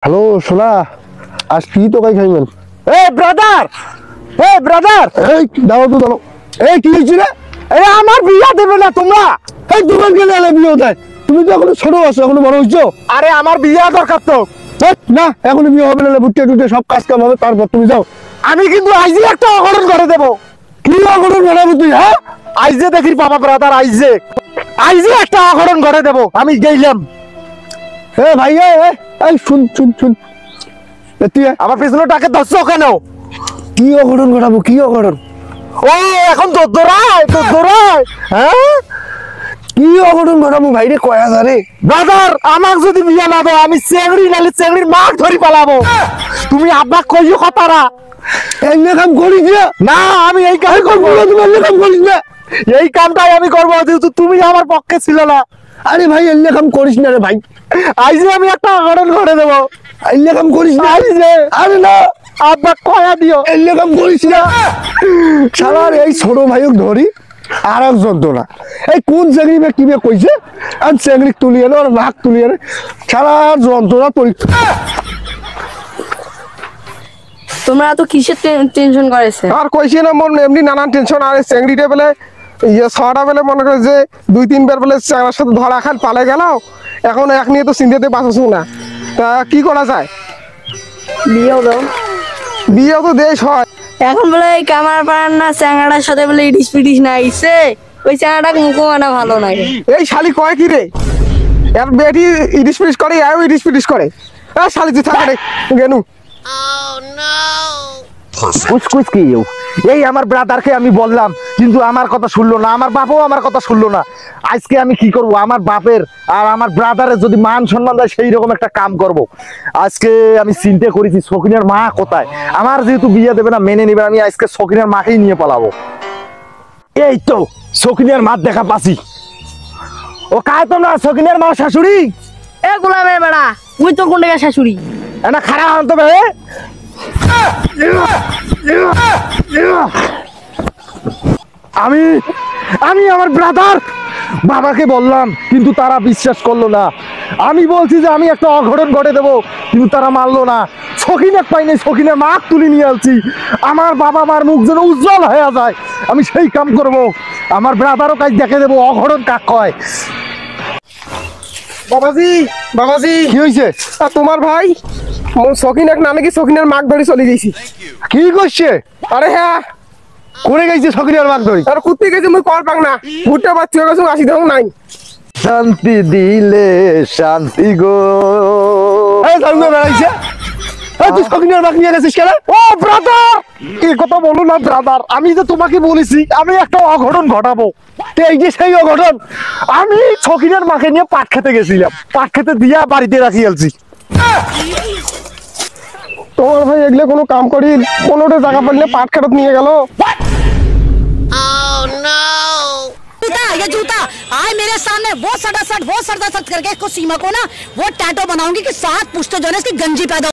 Hello সোনা, আজ কি তো কাই খাইবেন? এই ব্রাদার, এই ব্রাদার, এই দাও তো দাও। এই কি হইছে রে? এই আমার বিয়া দেবে না তোমরা? এই তোমার কেন এলে বিয়ে দেয়? তুমি তো এখনো ছোট আছো, এখনো বড় হইছো। আরে আমার বিয়া দরকার তো। না এখনো বিয়ে হবে না, বুটে টুটে সব কাজ কাম হবে, তারপর তুমি যাও। আমি কিন্তু আইজে একটা অঘটন করে দেব। কি অঘটন ঘটাবো তুই? হ্যাঁ আইজে দেখি বাবা ব্রাদার, আইজে আইজে একটা অঘটন করে দেব। আমি গেলাম। এ ভাই এই শুন শুন শুন, তুই আমার পিছনে টাকে ধরছো কেন? কি অঘটন ঘটাবো? কি অঘটন? ও এখন তো দৌড়ায় তো দৌড়ায়। হ্যাঁ কি অঘটন ঘটাবো ভাই রে? কয় হাজারে ব্রাদার, আমার যদি বিয়া না দাও আমি চেংড়ি নালে চেংড়ির মাছ ধরি পালাবো। তুমি আব্বা কইও কথারা এনে কাম করিস না। আমি এই কাজ করবো না, তুমি এনে কাম করিস না। এই কামটাই আমি করবো, যেহেতু তুমি আমার পক্ষে ছিল না। আরে ভাই এনে কাম করিস না রে ভাই, আইজে আমি একটা অঘটন ঘটে দেবো। এনে কাম করিস না আইজে। আরে না আব্বা কয়া দিও, এনে কাম করিস না। শালার এই ছোট ভাইক ধরি আর এক যন্ত্রণা। এই কোন চেংড়ি বে কি বে কইছে, আর চেংড়ি তুলিয়ে নে আর নাক তুলিয়ে নে, শালার যন্ত্রণা পরীক্ষা। তোমরা তো কিসের টেনশন করেছে? আর কইছি না মন এমনি নানান টেনশন। আর চেংড়িটা বেলে ইয়ে ছটা বেলে মনে করে যে 2-3 বার বেলে চাঙার সাথে ধরা খাল পালে গেল। এখন এক নিয়ে তো চিন্তাতে বাঁচাছো না, তা কি করা যায়? বিয়েও দাও। বিয়েও তো দেশ হয়। এখন বলে এই কামার পাড়ার না চ্যাংড়ার সাথে বলে ইডিস পিডিস না আইছে, ওই চ্যাংড়াটা মুখো আনা ভালো লাগে। এই শালি কয় কি রে? এর বেটি ইডিস পিডিস করে, এও ইডিস পিডিস করে। শালি তুই থাকে রে গেনু। কুচকুচ কি এই আমার ব্রাদারকে আমি বললাম, কিন্তু আমার কথা শুনলো না, আমার বাপও আমার কথা শুনলো না। আজকে আমি কি করব? আমার বাপের আর আমার ব্রাদারের যদি মান সম্মান দেয় সেই রকম একটা কাম করব। আজকে আমি চিন্তা করেছি সখিনের মা কোথায়। আমার যেহেতু বিয়ে দেবে না, মেনে নেবে, আমি আজকে সখিনের মাকেই নিয়ে পালাবো। এই তো সখিনের মা দেখা পাচ্ছি। ও কায় তোমরা? সখিনের মা শাশুড়ি? এ গোলামের বেড়া, ওই তো কোন টাকা শাশুড়ি না খারাপ আনতে হবে। আমি আমি আমার ব্রাদার বাবাকে বললাম, কিন্তু তারা বিশ্বাস করলো না। আমি বলছি যে আমি একটা অঘটন ঘটে দেবো, কিন্তু তারা মানলো না। সখিনের পাই নাই, সখিনের মাক তুলে নিয়ে আসছি। আমার বাবা মার মুখ যেন উজ্জ্বল হয়ে যায়, আমি সেই কাম করব। আমার ব্রাদারও কাজ দেখে দেবো অঘটন কাক কয়। বাবাজি বাবাজি, কি হয়েছে? আর তোমার ভাই শখিন এক নামে কি শখিনের মাক ধরে চলে গেছি। কি করছে? আরে হ্যাঁ, করে গেছে সখিনের মাক ধরি। আর কুত্তি গেছে মুই কল পাক না, ভুট্টা বাচ্চা হয়ে গেছে, আসি দেখো নাই। শান্তি দিলে শান্তি গো। এই সামনে বেড়াইছে, তুই সখিনের মাক নিয়ে গেছিস কেন? ও ব্রাদার, এই কথা বলো না ব্রাদার। আমি যে তোমাকে বলেছি আমি একটা অঘটন ঘটাবো, এই যে সেই অঘটন। আমি সখিনের মাকে নিয়ে পাট খেতে গেছিলাম, পাট খেতে দিয়া বাড়িতে রাখি আলছি। তোমার ভাই এগুলো কোনো কাম করি কোনোটা জায়গা পড়লে পাট খাটাত নিয়ে গেল। ये जूता आए मेरे सामने वो सड़ा सट करके इसको सीमा को ना वो टैटो बनाऊंगी कि 7 पुश्ते जो है इसकी गंजी पैदा